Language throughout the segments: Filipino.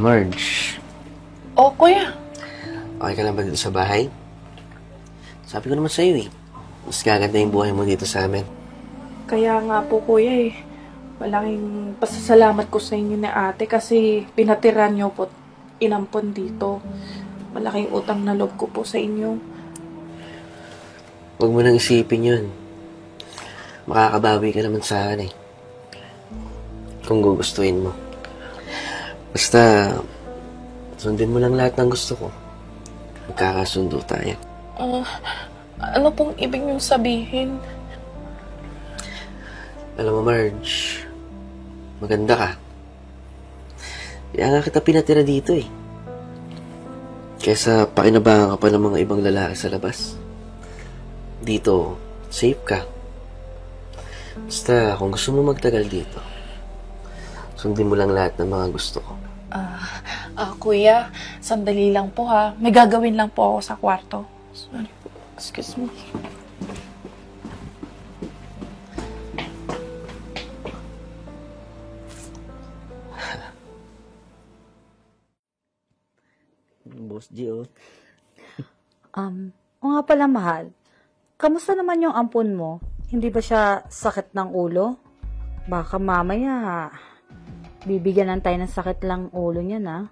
Marge. Oh, kuya. Okay ka lang ba dito sa bahay? Sabi ko naman sa'yo eh. Mas gaganda yung buhay mo dito sa amin. Kaya nga po, kuya eh. Malaking pasasalamat ko sa inyo ni ate kasi pinatiran niyo po inampon dito. Malaking utang na loob ko po sa inyo. Huwag mo nang isipin yun. Makakabawi ka naman sa akin eh. Kung gugustuhin mo. Basta, sundin mo lang lahat ng gusto ko. Magkakasundo tayo. Ano pong ibig niyong sabihin? Alam mo, Marge, maganda ka. Kaya nga kita pinatira dito eh. Kesa pakinabangan ka pa ng mga ibang lalaki sa labas. Dito, safe ka. Basta, kung gusto mo magtagal dito, sundin mo lang lahat ng mga gusto ko. Kuya, sandali lang po ha. May gagawin lang po ako sa kwarto. Sorry po. Excuse me. Boss G, oh. O nga pala, mahal. Kamusta naman yung ampon mo? Hindi ba siya sakit ng ulo? Baka mamaya, bibigyan lang tayo ng sakit lang ulo niya, na?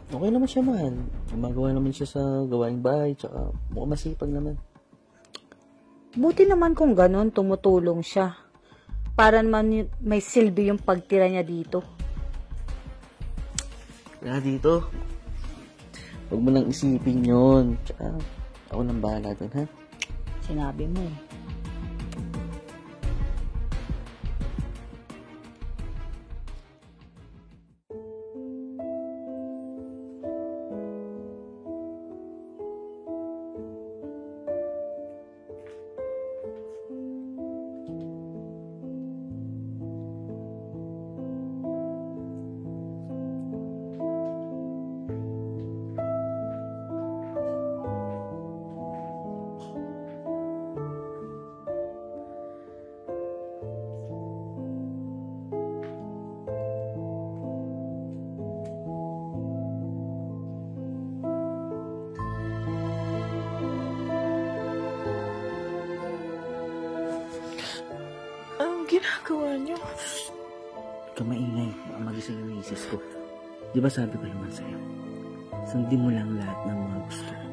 Okay naman siya, man. Gumagawa naman siya sa gawaing bahay, tsaka mukhang masipag naman. Buti naman kung ganun, tumutulong siya. Para naman may silbi yung pagtira niya dito. Kaya dito, huwag mo nang isipin yun. Tsaka, ako nang bahala dun, ha? Sinabi mo eh. Ginagawa niyo? Kamaingay, baka magising yung misis ko. Di ba sabi ko naman sa'yo, sundin mo lang lahat ng mga gusto ko.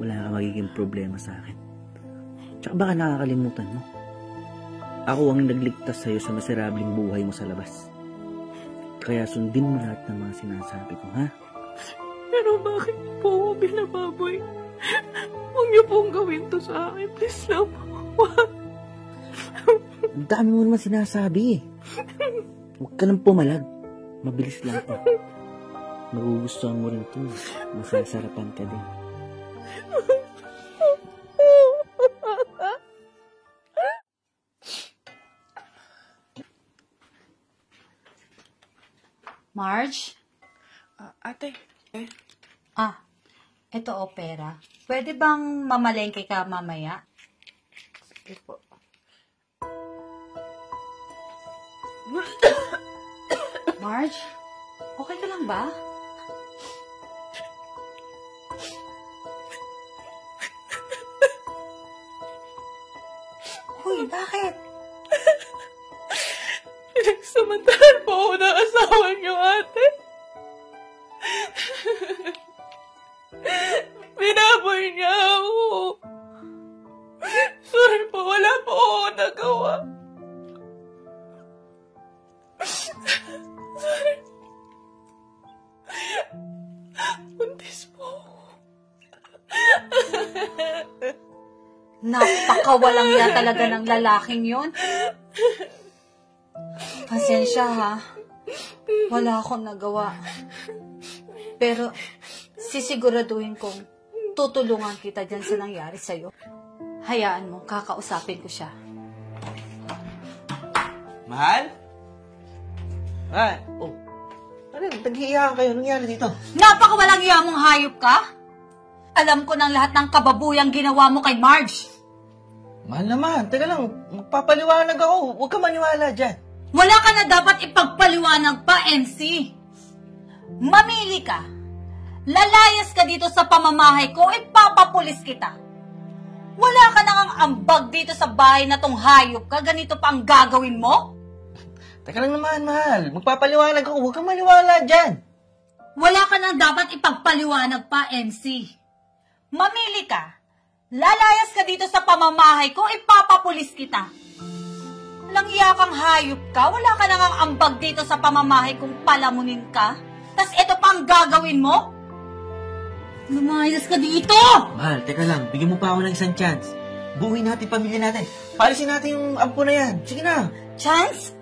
Wala ka magiging problema sa akin. Tsaka baka nakakalimutan mo. Ako ang nagligtas sa'yo sa miserabling buhay mo sa labas. Kaya sundin mo lahat ng mga sinasabi ko, ha? Pero bakit po ako binababoy? Huwag niyo pong gawin to sa akin. Please lang po. Ang dami mo naman sinasabi eh. Huwag ka nang pumalag. Mabilis lang to. Magugustuhan mo rin to. Masasarapan ka din. Marge? Ate. Ito o pera. Pwede bang mamalengke ka mamaya? Sige po. Marge? Okay ka lang ba? Uy, bakit? Pinagsamantahan po ako ng asawa niyo, ate. Binaboy niya ako. Sorry po, wala po ako nagawa. Sorry. Buntis po ako. Napakawalang ya talaga ng lalaking yun. Pasensya ha. Wala akong nagawa. Pero sisiguraduhin kong tutulungan kita dyan sa nangyari sa'yo. Hayaan mo, kakausapin ko siya. Mahal? Oh. Ano Ano, naghihiya kayo. Anong nangyari dito? Napakawalang iya mong hayop ka? Alam ko ng lahat ng kababuyang ginawa mo kay Marge. Mahal naman. Teka lang, magpapaliwanag ako. Huwag ka maniwala dyan. Wala ka na dapat ipagpaliwanag pa, MC. Mamili ka. Lalayas ka dito sa pamamahay ko, ipapapulis kita. Wala ka nang ambag dito sa bahay na tong hayop ka, ganito pa ang gagawin mo? Teka lang naman, mahal. Magpapaliwanag ako. Huwag kang maniwala dyan. Wala ka nang dapat ipagpaliwanag pa, MC. Mamili ka. Lalayas ka dito sa pamamahay ko, ipapapulis kita. Langya kang hayop ka, wala ka nang ambag dito sa pamamahay kung palamunin ka. Tas ito pa ang gagawin mo? Lumayas ka dito! Mahal, teka lang. Bigyan mo pa ako ng isang chance. Buuin natin pamilya natin. Palisin natin yung ampo na yan. Sige na. Chance?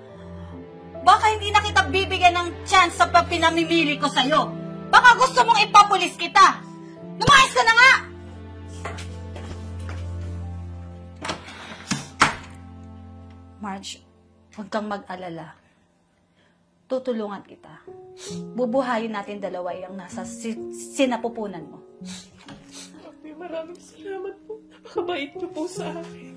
Baka hindi na kita bibigyan ng chance sa pinamimili ko sa'yo. Baka gusto mong ipapulis kita. Lumayas ka na nga! Marge, huwag kang mag-alala. Tutulungan kita. Bubuhayin natin dalawa yung nasa sinapupunan mo. Maraming salamat po. Napakabait niyo po sa akin.